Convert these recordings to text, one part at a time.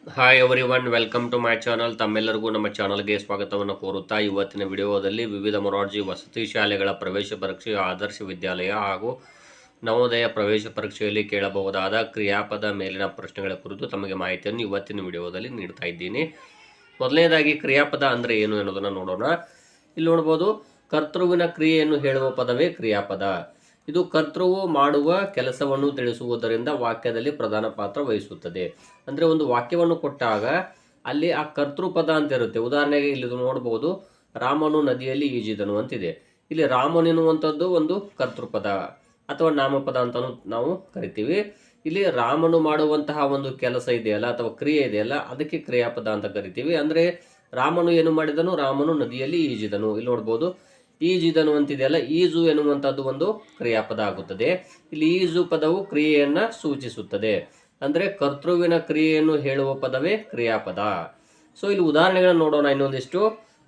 Hi everyone, welcome to my channel. ತಮ್ಮೆಲ್ಲರಿಗೂ ನಮ್ಮ ಚಾನಲ್ಗೆ ಸ್ವಾಗತವನ್ನು ಕೋರುತ್ತಾ ಇವತ್ತಿನ ವಿಡಿಯೋದಲ್ಲಿ ವಿವಿಧ ಮೊರಾರ್ಜಿ ವಸತಿ ಶಾಲೆಗಳ ಪ್ರವೇಶ ಪರೀಕ್ಷೆ, ಆದರ್ಶ ವಿದ್ಯಾಲಯ ಹಾಗೂ ನವೋದಯ ಪ್ರವೇಶ ಪರೀಕ್ಷೆಯಲ್ಲಿ ಕೇಳಬಹುದಾದ ಕ್ರಿಯಾಪದ ಮೇಲಿನ ಪ್ರಶ್ನೆಗಳ ಕುರಿತು ತಮಗೆ ಮಾಹಿತಿಯನ್ನು ಇವತ್ತಿನ ವಿಡಿಯೋದಲ್ಲಿ ನೀಡ್ತಾ ಇದ್ದೀನಿ. ಮೊದಲನೇದಾಗಿ ಕ್ರಿಯಾಪದ ಅಂದರೆ ಏನು ಅನ್ನೋದನ್ನು ನೋಡೋಣ. ಇಲ್ಲಿ ನೋಡ್ಬೋದು, ಕರ್ತೃವಿನ ಕ್ರಿಯೆಯನ್ನು ಹೇಳುವ ಪದವೇ ಕ್ರಿಯಾಪದ. ಇದು ಕರ್ತೃವು ಮಾಡುವ ಕೆಲಸವನ್ನು ತಿಳಿಸುವುದರಿಂದ ವಾಕ್ಯದಲ್ಲಿ ಪ್ರಧಾನ ಪಾತ್ರ ವಹಿಸುತ್ತದೆ. ಅಂದರೆ ಒಂದು ವಾಕ್ಯವನ್ನು ಕೊಟ್ಟಾಗ ಅಲ್ಲಿ ಆ ಕರ್ತೃಪದ ಅಂತ ಇರುತ್ತೆ. ಉದಾಹರಣೆಗೆ ಇಲ್ಲಿ ನೋಡಬಹುದು, ರಾಮನು ನದಿಯಲ್ಲಿ ಈಜಿದನು ಅಂತಿದೆ. ಇಲ್ಲಿ ರಾಮನ್ ಎನ್ನುವಂಥದ್ದು ಒಂದು ಕರ್ತೃಪದ ಅಥವಾ ನಾಮಪದ ಅಂತ ನಾವು ಕರಿತೀವಿ. ಇಲ್ಲಿ ರಾಮನು ಮಾಡುವಂತಹ ಒಂದು ಕೆಲಸ ಇದೆಯಲ್ಲ ಅಥವಾ ಕ್ರಿಯೆ ಇದೆಯಲ್ಲ, ಅದಕ್ಕೆ ಕ್ರಿಯಾಪದ ಅಂತ ಕರಿತೀವಿ. ಅಂದರೆ ರಾಮನು ಏನು ಮಾಡಿದನು? ರಾಮನು ನದಿಯಲ್ಲಿ ಈಜಿದನು. ಇಲ್ಲಿ ನೋಡ್ಬೋದು, ಈಜಿದನು ಅಂತಿದೆಯಲ್ಲ, ಈಜು ಎನ್ನುವಂಥದ್ದು ಒಂದು ಕ್ರಿಯಾಪದ ಆಗುತ್ತದೆ. ಇಲ್ಲಿ ಈಜು ಪದವು ಕ್ರಿಯೆಯನ್ನ ಸೂಚಿಸುತ್ತದೆ. ಅಂದರೆ ಕರ್ತೃವಿನ ಕ್ರಿಯೆಯನ್ನು ಹೇಳುವ ಪದವೇ ಕ್ರಿಯಾಪದ. ಸೊ ಇಲ್ಲಿ ಉದಾಹರಣೆಗಳನ್ನು ನೋಡೋಣ ಇನ್ನೊಂದಿಷ್ಟು.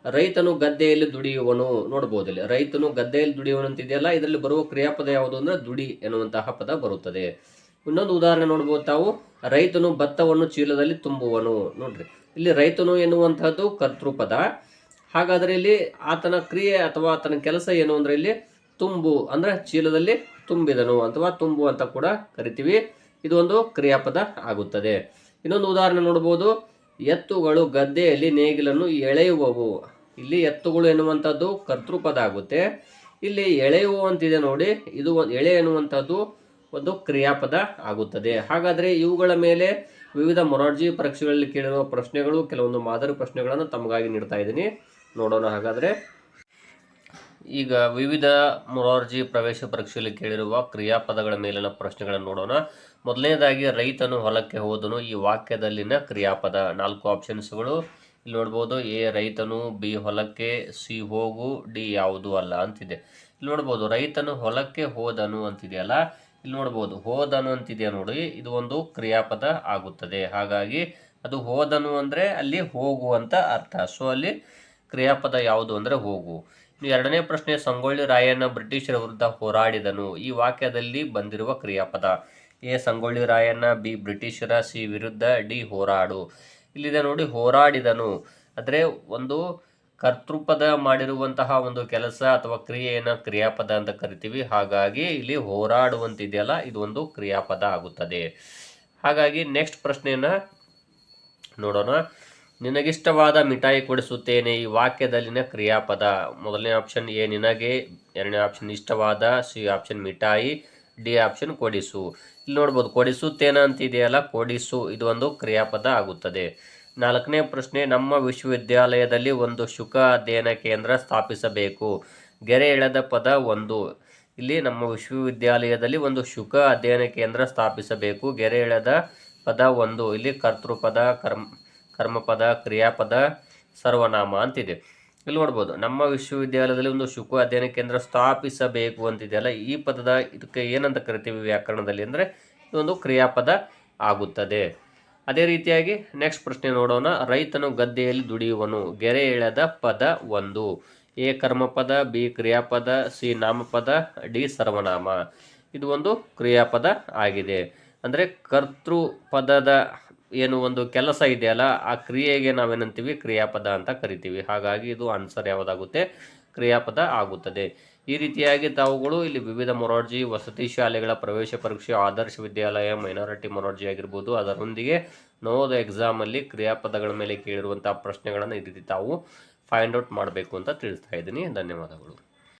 ರೈತನು ಗದ್ದೆಯಲ್ಲಿ ದುಡಿಯುವನು. ನೋಡ್ಬೋದು, ಇಲ್ಲಿ ರೈತನು ಗದ್ದೆಯಲ್ಲಿ ದುಡಿಯುವನು ಅಂತಿದೆಯಲ್ಲ, ಇದರಲ್ಲಿ ಬರುವ ಕ್ರಿಯಾಪದ ಯಾವುದು ಅಂದ್ರೆ ದುಡಿ ಎನ್ನುವಂತಹ ಪದ ಬರುತ್ತದೆ. ಇನ್ನೊಂದು ಉದಾಹರಣೆ ನೋಡ್ಬೋದು ತಾವು, ರೈತನು ಭತ್ತವನ್ನು ಚೀಲದಲ್ಲಿ ತುಂಬುವನು. ನೋಡ್ರಿ, ಇಲ್ಲಿ ರೈತನು ಎನ್ನುವಂತಹದ್ದು ಕರ್ತೃಪದ. ಹಾಗಾದ್ರೆ ಇಲ್ಲಿ ಆತನ ಕ್ರಿಯೆ ಅಥವಾ ಆತನ ಕೆಲಸ ಏನು ಅಂದ್ರೆ ಇಲ್ಲಿ ತುಂಬು, ಅಂದ್ರೆ ಚೀಲದಲ್ಲಿ ತುಂಬಿದನು ಅಥವಾ ತುಂಬು ಅಂತ ಕೂಡ ಕರಿತೀವಿ. ಇದು ಒಂದು ಕ್ರಿಯಾಪದ ಆಗುತ್ತದೆ. ಇನ್ನೊಂದು ಉದಾಹರಣೆ ನೋಡಬಹುದು, ಎತ್ತುಗಳು ಗದ್ದೆಯಲ್ಲಿ ನೇಗಿಲನ್ನು ಎಳೆಯುವವು. ಇಲ್ಲಿ ಎತ್ತುಗಳು ಎನ್ನುವಂಥದ್ದು ಕರ್ತೃಪದ ಆಗುತ್ತೆ. ಇಲ್ಲಿ ಎಳೆಯುವ ಅಂತಿದೆ ನೋಡಿ, ಇದು ಎಳೆ ಎನ್ನುವಂಥದ್ದು ಒಂದು ಕ್ರಿಯಾಪದ ಆಗುತ್ತದೆ. ಹಾಗಾದ್ರೆ ಇವುಗಳ ಮೇಲೆ ವಿವಿಧ ಮೊರಾರ್ಜಿ ಪರೀಕ್ಷೆಗಳಲ್ಲಿ ಕೇಳಿರುವ ಪ್ರಶ್ನೆಗಳು, ಕೆಲವೊಂದು ಮಾದರಿ ಪ್ರಶ್ನೆಗಳನ್ನು ತಮಗಾಗಿ ನೀಡ್ತಾ ಇದ್ದೀನಿ, ನೋಡೋಣ. ಹಾಗಾದ್ರೆ ಈಗ ವಿವಿಧ ಮೊರಾರ್ಜಿ ಪ್ರವೇಶ ಪರೀಕ್ಷೆಯಲ್ಲಿ ಕೇಳಿರುವ ಕ್ರಿಯಾಪದಗಳ ಮೇಲಿನ ಪ್ರಶ್ನೆಗಳನ್ನು ನೋಡೋಣ. ಮೊದಲನೇದಾಗಿ, ರೈತನು ಹೊಲಕ್ಕೆ ಹೋದನು. ಈ ವಾಕ್ಯದಲ್ಲಿನ ಕ್ರಿಯಾಪದ 4 ಆಪ್ಷನ್ಸ್ಗಳು ಇಲ್ಲಿ ನೋಡ್ಬೋದು. ಎ ರೈತನು, ಬಿ ಹೊಲಕ್ಕೆ, ಸಿ ಹೋಗು, ಡಿ ಯಾವುದು ಅಲ್ಲ ಅಂತಿದೆ. ಇಲ್ಲಿ ನೋಡ್ಬೋದು, ರೈತನು ಹೊಲಕ್ಕೆ ಹೋದನು ಅಂತಿದೆಯಲ್ಲ, ಇಲ್ಲಿ ನೋಡ್ಬೋದು ಹೋದನು ಅಂತಿದೆಯಾ ನೋಡಿ, ಇದು ಒಂದು ಕ್ರಿಯಾಪದ ಆಗುತ್ತದೆ. ಹಾಗಾಗಿ ಅದು ಹೋದನು ಅಂದ್ರೆ ಅಲ್ಲಿ ಹೋಗು ಅಂತ ಅರ್ಥ. ಸೊ ಅಲ್ಲಿ ಕ್ರಿಯಾಪದ ಯಾವುದು ಅಂದ್ರೆ ಹೋಗು. ಎರಡನೇ ಪ್ರಶ್ನೆ, ಸಂಗೊಳ್ಳಿ ರಾಯಣ್ಣ ಬ್ರಿಟಿಷರ ವಿರುದ್ಧ ಹೋರಾಡಿದನು. ಈ ವಾಕ್ಯದಲ್ಲಿ ಬಂದಿರುವ ಕ್ರಿಯಾಪದ ಎ ಸಂಗೊಳ್ಳಿ ರಾಯಣ್ಣ, ಬಿ ಬ್ರಿಟಿಷರ, ಸಿ ವಿರುದ್ಧ, ಡಿ ಹೋರಾಡು. ಇಲ್ಲಿದೆ ನೋಡಿ, ಹೋರಾಡಿದನು ಅಂದ್ರೆ ಒಂದು ಕರ್ತೃಪದ ಮಾಡಿರುವಂತಹ ಒಂದು ಕೆಲಸ ಅಥವಾ ಕ್ರಿಯೆಯನ್ನ ಕ್ರಿಯಾಪದ ಅಂತ ಕರಿತೀವಿ. ಹಾಗಾಗಿ ಇಲ್ಲಿ ಹೋರಾಡುವಂತಿದೆಯಲ್ಲ, ಇದು ಒಂದು ಕ್ರಿಯಾಪದ ಆಗುತ್ತದೆ. ಹಾಗಾಗಿ ನೆಕ್ಸ್ಟ್ ಪ್ರಶ್ನೆಯನ್ನ ನೋಡೋಣ. ನಿನಗಿಷ್ಟವಾದ ಮಿಠಾಯಿ ಕೊಡಿಸುತ್ತೇನೆ. ಈ ವಾಕ್ಯದಲ್ಲಿನ ಕ್ರಿಯಾಪದ ಮೊದಲನೇ ಆಪ್ಷನ್ ಎ ನಿನಗೆ, ಎರಡನೇ ಆಪ್ಷನ್ ಇಷ್ಟವಾದ, ಸಿ ಆಪ್ಷನ್ ಮಿಠಾಯಿ, ಡಿ ಆಪ್ಷನ್ ಕೊಡಿಸು. ಇಲ್ಲಿ ನೋಡ್ಬೋದು, ಕೊಡಿಸುತ್ತೇನೆ ಅಂತಿದೆಯಲ್ಲ, ಕೊಡಿಸು ಇದು ಒಂದು ಕ್ರಿಯಾಪದ ಆಗುತ್ತದೆ. ನಾಲ್ಕನೇ ಪ್ರಶ್ನೆ, ನಮ್ಮ ವಿಶ್ವವಿದ್ಯಾಲಯದಲ್ಲಿ ಒಂದು ಶುಕ ಅಧ್ಯಯನ ಕೇಂದ್ರ ಸ್ಥಾಪಿಸಬೇಕು. ಗೆರೆ ಎಳೆದ ಪದ ಒಂದು. ಇಲ್ಲಿ ನಮ್ಮ ವಿಶ್ವವಿದ್ಯಾಲಯದಲ್ಲಿ ಒಂದು ಶುಕ ಅಧ್ಯಯನ ಕೇಂದ್ರ ಸ್ಥಾಪಿಸಬೇಕು. ಗೆರೆ ಎಳೆದ ಪದ ಒಂದು. ಇಲ್ಲಿ ಕರ್ತೃಪದ, ಕರ್ಮಪದ, ಕ್ರಿಯಾಪದ, ಸರ್ವನಾಮ ಅಂತಿದೆ. ಇಲ್ಲಿ ನೋಡ್ಬೋದು, ನಮ್ಮ ವಿಶ್ವವಿದ್ಯಾಲಯದಲ್ಲಿ ಒಂದು ಶುಕ ಅಧ್ಯಯನ ಕೇಂದ್ರ ಸ್ಥಾಪಿಸಬೇಕು ಅಂತಿದೆಯಲ್ಲ, ಈ ಪದದ ಇದಕ್ಕೆ ಏನಂತ ಕರಿತೀವಿ ವ್ಯಾಕರಣದಲ್ಲಿ ಅಂದರೆ ಇದೊಂದು ಕ್ರಿಯಾಪದ ಆಗುತ್ತದೆ. ಅದೇ ರೀತಿಯಾಗಿ ನೆಕ್ಸ್ಟ್ ಪ್ರಶ್ನೆ ನೋಡೋಣ. ರೈತನು ಗದ್ದೆಯಲ್ಲಿ ದುಡಿಯುವನು. ಗೆರೆ ಎಳೆದ ಪದ ಒಂದು. ಎ ಕರ್ಮಪದ, ಬಿ ಕ್ರಿಯಾಪದ, ಸಿ ನಾಮಪದ, ಡಿ ಸರ್ವನಾಮ. ಇದು ಒಂದು ಕ್ರಿಯಾಪದ ಆಗಿದೆ. ಅಂದರೆ ಕರ್ತೃಪದದ ಏನು ಒಂದು ಕೆಲಸ ಇದೆಯಲ್ಲ, ಆ ಕ್ರಿಯೆಗೆ ನಾವೇನಂತೀವಿ ಕ್ರಿಯಾಪದ ಅಂತ ಕರಿತೀವಿ. ಹಾಗಾಗಿ ಇದು ಆನ್ಸರ್ ಯಾವುದಾಗುತ್ತೆ? ಕ್ರಿಯಾಪದ ಆಗುತ್ತದೆ. ಈ ರೀತಿಯಾಗಿ ತಾವುಗಳು ಇಲ್ಲಿ ವಿವಿಧ ಮೊರಾರ್ಜಿ ವಸತಿ ಶಾಲೆಗಳ ಪ್ರವೇಶ ಪರೀಕ್ಷೆ, ಆದರ್ಶ ವಿದ್ಯಾಲಯ, ಮೈನಾರಿಟಿ ಮೊರಾರ್ಜಿ ಆಗಿರ್ಬೋದು, ಅದರೊಂದಿಗೆ ನವೋದಯ ಎಕ್ಸಾಮಲ್ಲಿ ಕ್ರಿಯಾಪದಗಳ ಮೇಲೆ ಕೇಳಿರುವಂತಹ ಪ್ರಶ್ನೆಗಳನ್ನು ಈ ರೀತಿ ತಾವು ಫೈಂಡ್ ಔಟ್ ಮಾಡಬೇಕು ಅಂತ ತಿಳಿಸ್ತಾ ಇದ್ದೀನಿ. ಧನ್ಯವಾದಗಳು.